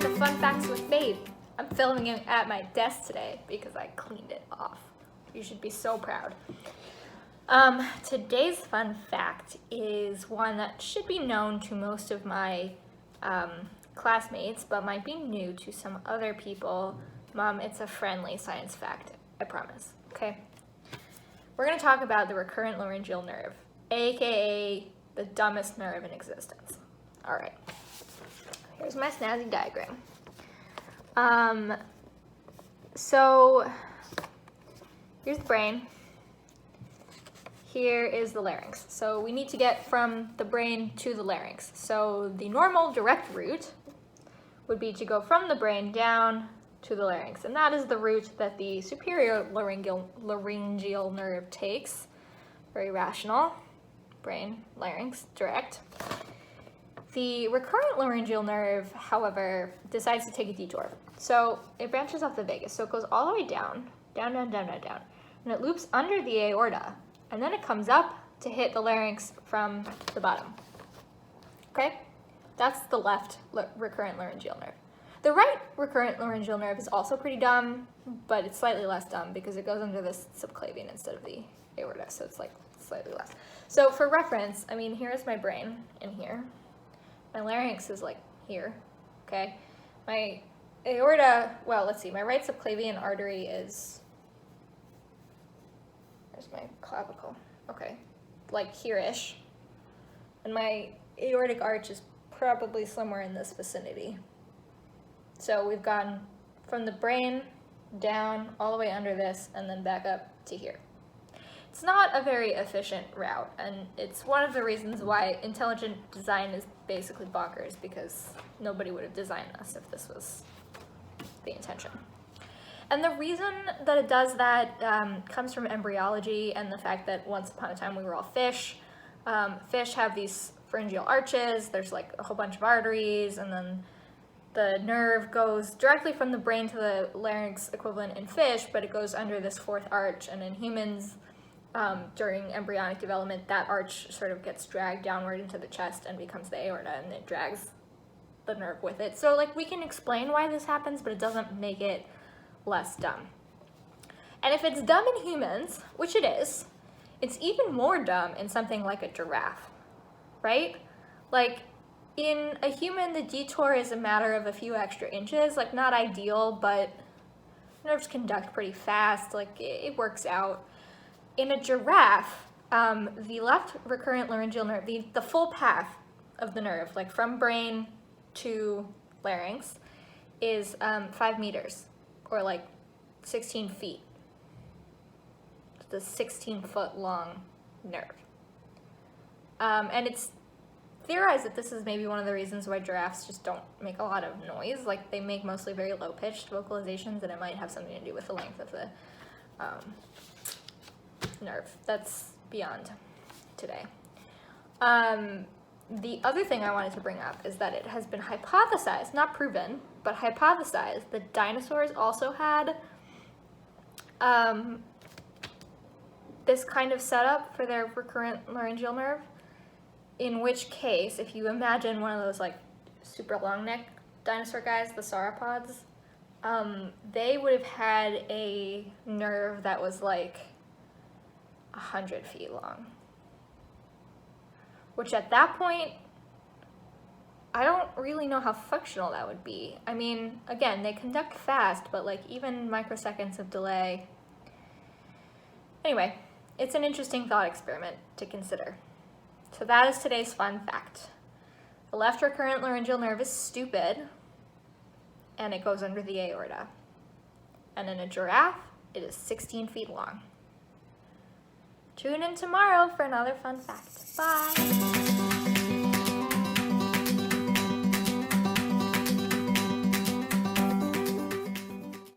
to Fun Facts with Faith. I'm filming it at my desk today because I cleaned it off. You should be so proud. Today's fun fact is one that should be known to most of my classmates, but might be new to some other people. Mom, it's a friendly science fact, I promise, okay? We're gonna talk about the recurrent laryngeal nerve, AKA the dumbest nerve in existence. All right, here's my snazzy diagram. So here's the brain. Here is the larynx. So we need to get from the brain to the larynx. So the normal direct route would be to go from the brain down to the larynx. And that is the route that the superior laryngeal nerve takes. Very rational. Brain, larynx, direct. The recurrent laryngeal nerve, however, decides to take a detour. So it branches off the vagus. So it goes all the way down, down, down, down, down, down. And it loops under the aorta. And then it comes up to hit the larynx from the bottom. Okay? That's the left recurrent laryngeal nerve. The right recurrent laryngeal nerve is also pretty dumb, but it's slightly less dumb because it goes under the subclavian instead of the aorta. So it's like slightly less. So for reference, I mean, here's my brain in here. My larynx is like here, okay? My aorta, well, let's see, my right subclavian artery is, there's my clavicle, okay, like here-ish. And my aortic arch is probably somewhere in this vicinity. So we've gone from the brain down all the way under this and then back up to here. It's not a very efficient route, and it's one of the reasons why intelligent design is basically bonkers, because nobody would have designed this if this was the intention. And the reason that it does that comes from embryology and the fact that once upon a time we were all fish. Fish have these pharyngeal arches, there's like a whole bunch of arteries, and then the nerve goes directly from the brain to the larynx equivalent in fish, but it goes under this fourth arch, and in humans, during embryonic development, that arch sort of gets dragged downward into the chest and becomes the aorta, and it drags the nerve with it. So like we can explain why this happens, but it doesn't make it less dumb. And if it's dumb in humans, which it is, it's even more dumb in something like a giraffe, right? Like in a human, the detour is a matter of a few extra inches, like not ideal, but nerves conduct pretty fast, like it works out. In a giraffe, the left recurrent laryngeal nerve, the full path of the nerve, like from brain to larynx, is 5 meters, or like 16 feet. It's a 16-foot long nerve. And it's theorized that this is maybe one of the reasons why giraffes just don't make a lot of noise. Like they make mostly very low-pitched vocalizations, and it might have something to do with the length of the nerve. That's beyond today. The other thing I wanted to bring up is that it has been hypothesized, not proven, but hypothesized that dinosaurs also had this kind of setup for their recurrent laryngeal nerve, in which case, if you imagine one of those like super long neck dinosaur guys, the sauropods, they would have had a nerve that was like 100 feet long, which at that point, I don't really know how functional that would be. I mean, again, they conduct fast, but like even microseconds of delay. Anyway, it's an interesting thought experiment to consider. So that is today's fun fact. The left recurrent laryngeal nerve is stupid, and it goes under the aorta. And in a giraffe, it is 16 feet long. Tune in tomorrow for another fun fact. Bye!